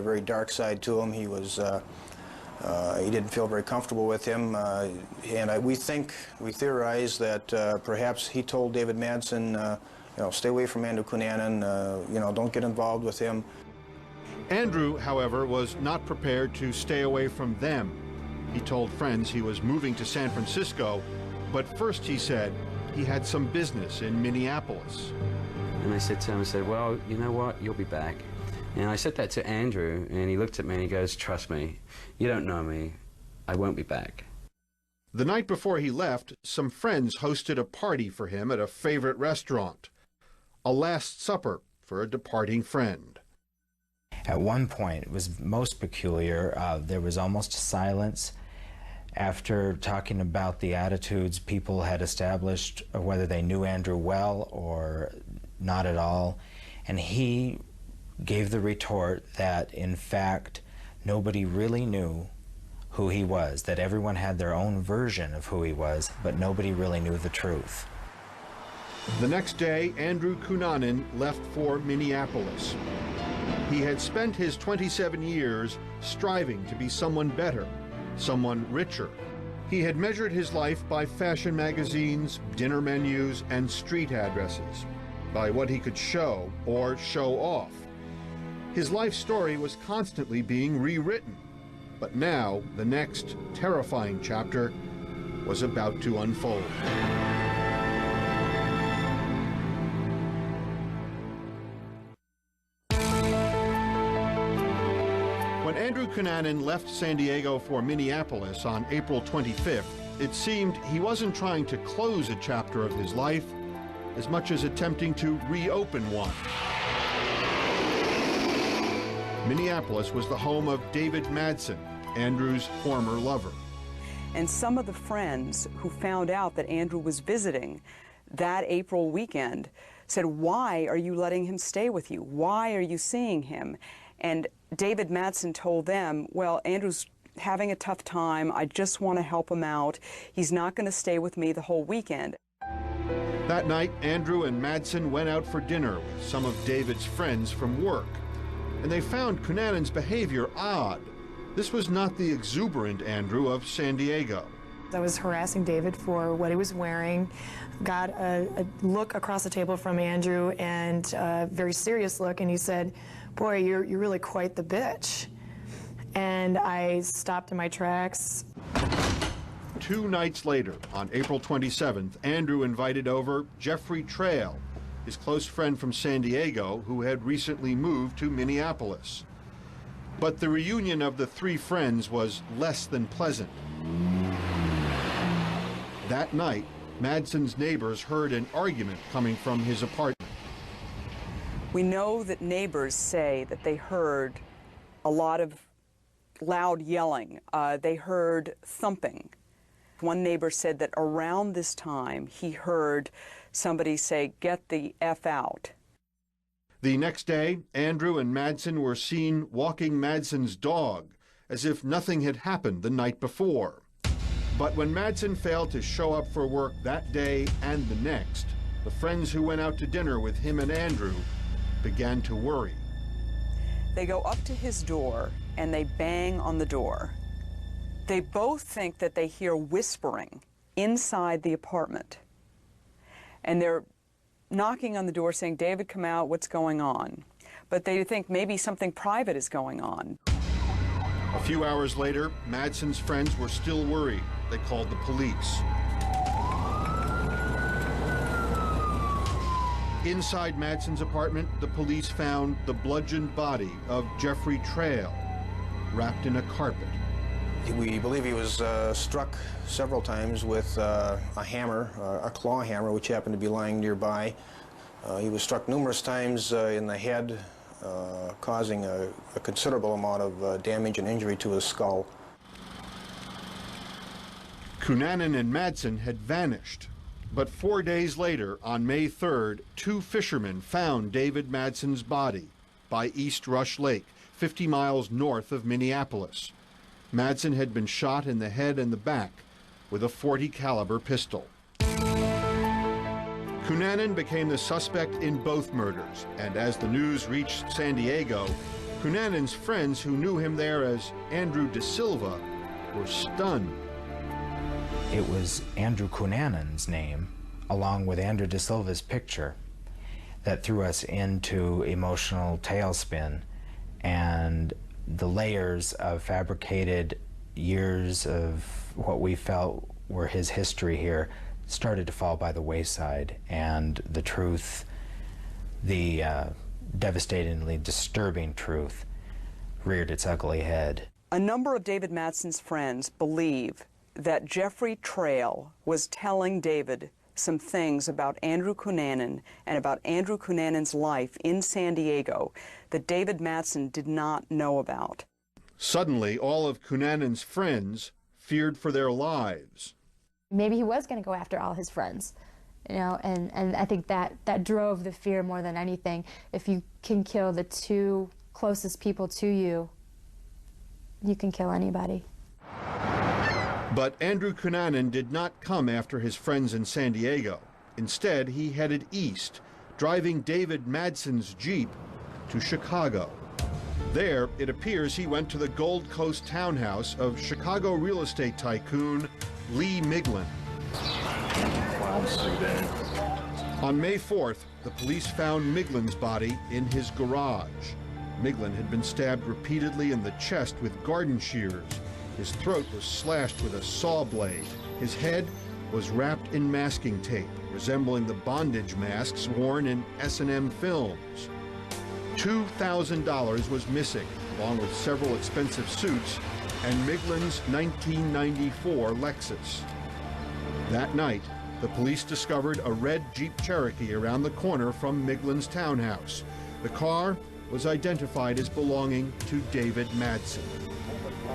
very dark side to him. He was, he didn't feel very comfortable with him, and we theorize that perhaps he told David Madsen, you know, stay away from Andrew Cunanan, you know, don't get involved with him. Andrew, however, was not prepared to stay away from them. He told friends he was moving to San Francisco, but first, he said, he had some business in Minneapolis. And I said to him, I said, well, you know what, you'll be back. And I said that to Andrew, and he looked at me and he goes, trust me, you don't know me, I won't be back. The night before he left, some friends hosted a party for him at a favorite restaurant. A last supper for a departing friend. At one point, it was most peculiar, there was almost silence. After talking about the attitudes people had established, or whether they knew Andrew well or not at all, and he gave the retort that, in fact, nobody really knew who he was, that everyone had their own version of who he was, but nobody really knew the truth. The next day, Andrew Cunanan left for Minneapolis. He had spent his 27 years striving to be someone better, someone richer. He had measured his life by fashion magazines, dinner menus, and street addresses, by what he could show or show off. His life story was constantly being rewritten, but now the next terrifying chapter was about to unfold. When Andrew Cunanan left San Diego for Minneapolis on April 25th, it seemed he wasn't trying to close a chapter of his life as much as attempting to reopen one. Minneapolis was the home of David Madsen, Andrew's former lover. And some of the friends who found out that Andrew was visiting that April weekend said, why are you letting him stay with you? Why are you seeing him? And David Madsen told them, well, Andrew's having a tough time. I just want to help him out. He's not going to stay with me the whole weekend. That night, Andrew and Madsen went out for dinner with some of David's friends from work, and they found Cunanan's behavior odd. This was not the exuberant Andrew of San Diego. I was harassing David for what he was wearing, got a look across the table from Andrew, and a very serious look, and he said, boy, you're really quite the bitch. And I stopped in my tracks. 2 nights later, on April 27th, Andrew invited over Jeffrey Trail, his close friend from San Diego who had recently moved to Minneapolis. But the reunion of the 3 friends was less than pleasant. That night, Madsen's neighbors heard an argument coming from his apartment. We know that neighbors say that they heard a lot of loud yelling. They heard thumping. One neighbor said that around this time he heard somebody say, "Get the F out." The next day, Andrew and Madsen were seen walking Madsen's dog as if nothing had happened the night before. But when Madsen failed to show up for work that day and the next, the friends who went out to dinner with him and Andrew began to worry. They go up to his door and they bang on the door. They both think that they hear whispering inside the apartment. And they're knocking on the door saying, "David, come out, what's going on?" But they think maybe something private is going on. A few hours later, Madsen's friends were still worried. They called the police. Inside Madsen's apartment, the police found the bludgeoned body of Jeffrey Trail, wrapped in a carpet. We believe he was struck several times with a hammer, a claw hammer, which happened to be lying nearby. He was struck numerous times in the head, causing a considerable amount of damage and injury to his skull. Cunanan and Madsen had vanished, but 4 days later, on May 3rd, 2 fishermen found David Madsen's body by East Rush Lake, 50 miles north of Minneapolis. Madsen had been shot in the head and the back with a .40 caliber pistol. Cunanan became the suspect in both murders, and as the news reached San Diego, Cunanan's friends, who knew him there as Andrew De Silva, were stunned. It was Andrew Cunanan's name, along with Andrew De Silva's picture, that threw us into emotional tailspin, and the layers of fabricated years of what we felt were his history here started to fall by the wayside, and the truth, the devastatingly disturbing truth, reared its ugly head. A number of David Madsen's friends believe that Jeffrey Trail was telling David some things about Andrew Cunanan and about Andrew Cunanan's life in San Diego that David Madsen did not know about. Suddenly, all of Cunanan's friends feared for their lives. Maybe he was going to go after all his friends, you know, and I think that drove the fear more than anything. If you can kill the two closest people to you, you can kill anybody. But Andrew Cunanan did not come after his friends in San Diego. Instead, he headed east, driving David Madsen's Jeep to Chicago. There, it appears he went to the Gold Coast townhouse of Chicago real estate tycoon Lee Miglin. On May 4th, the police found Miglin's body in his garage. Miglin had been stabbed repeatedly in the chest with garden shears. His throat was slashed with a saw blade. His head was wrapped in masking tape, resembling the bondage masks worn in S&M films. $2,000 was missing, along with several expensive suits and Miglin's 1994 Lexus. That night, the police discovered a red Jeep Cherokee around the corner from Miglin's townhouse. The car was identified as belonging to David Madsen.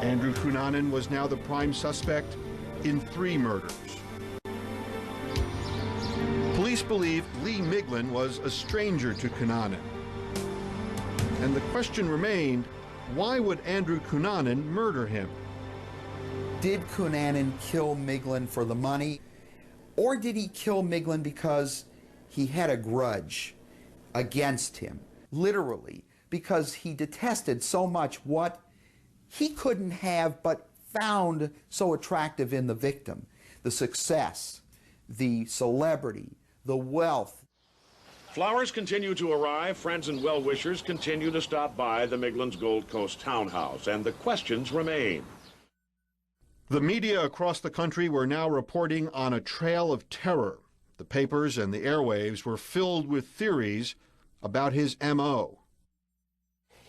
Andrew Cunanan was now the prime suspect in 3 murders. Police believe Lee Miglin was a stranger to Cunanan. And the question remained, why would Andrew Cunanan murder him? Did Cunanan kill Miglin for the money? Or did he kill Miglin because he had a grudge against him? Literally, because he detested so much what he couldn't have but found so attractive in the victim. The success, the celebrity, the wealth. Flowers continue to arrive. Friends and well-wishers continue to stop by the Miglin's Gold Coast townhouse, and the questions remain. The media across the country were now reporting on a trail of terror. The papers and the airwaves were filled with theories about his M.O.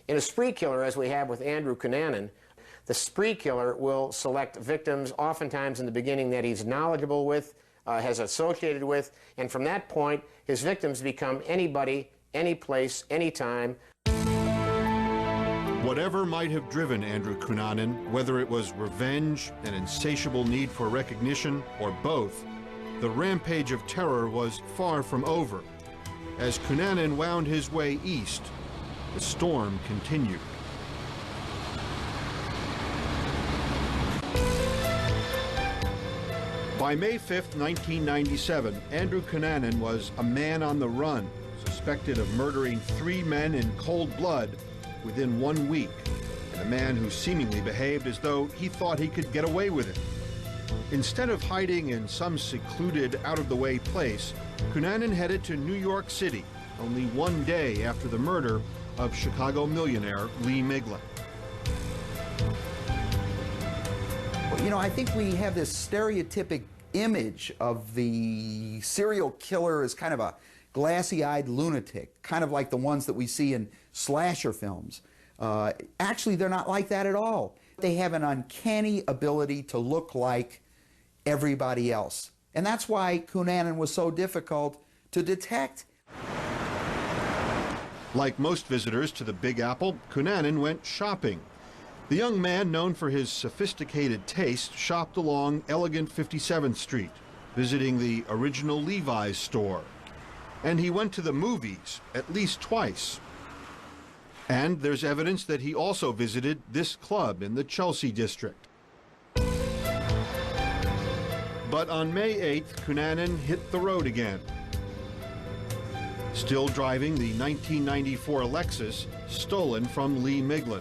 In a spree killer, as we have with Andrew Cunanan, the spree killer will select victims oftentimes in the beginning that he's knowledgeable with, has associated with, and from that point, his victims become anybody, any place, any time. Whatever might have driven Andrew Cunanan, whether it was revenge, an insatiable need for recognition, or both, the rampage of terror was far from over. As Cunanan wound his way east, the storm continued. By May 5th, 1997, Andrew Cunanan was a man on the run, suspected of murdering 3 men in cold blood within 1 week, and a man who seemingly behaved as though he thought he could get away with it. Instead of hiding in some secluded, out-of-the-way place, Cunanan headed to New York City, only 1 day after the murder of Chicago millionaire Lee Miglin. You know, I think we have this stereotypic image of the serial killer as kind of a glassy-eyed lunatic, kind of like the ones that we see in slasher films. Actually, they're not like that at all. They have an uncanny ability to look like everybody else. And that's why Cunanan was so difficult to detect. Like most visitors to the Big Apple, Cunanan went shopping. The young man, known for his sophisticated taste, shopped along elegant 57th Street, visiting the original Levi's store. And he went to the movies at least twice. And there's evidence that he also visited this club in the Chelsea district. But on May 8th, Cunanan hit the road again. still driving the 1994 Lexus stolen from Lee Miglin.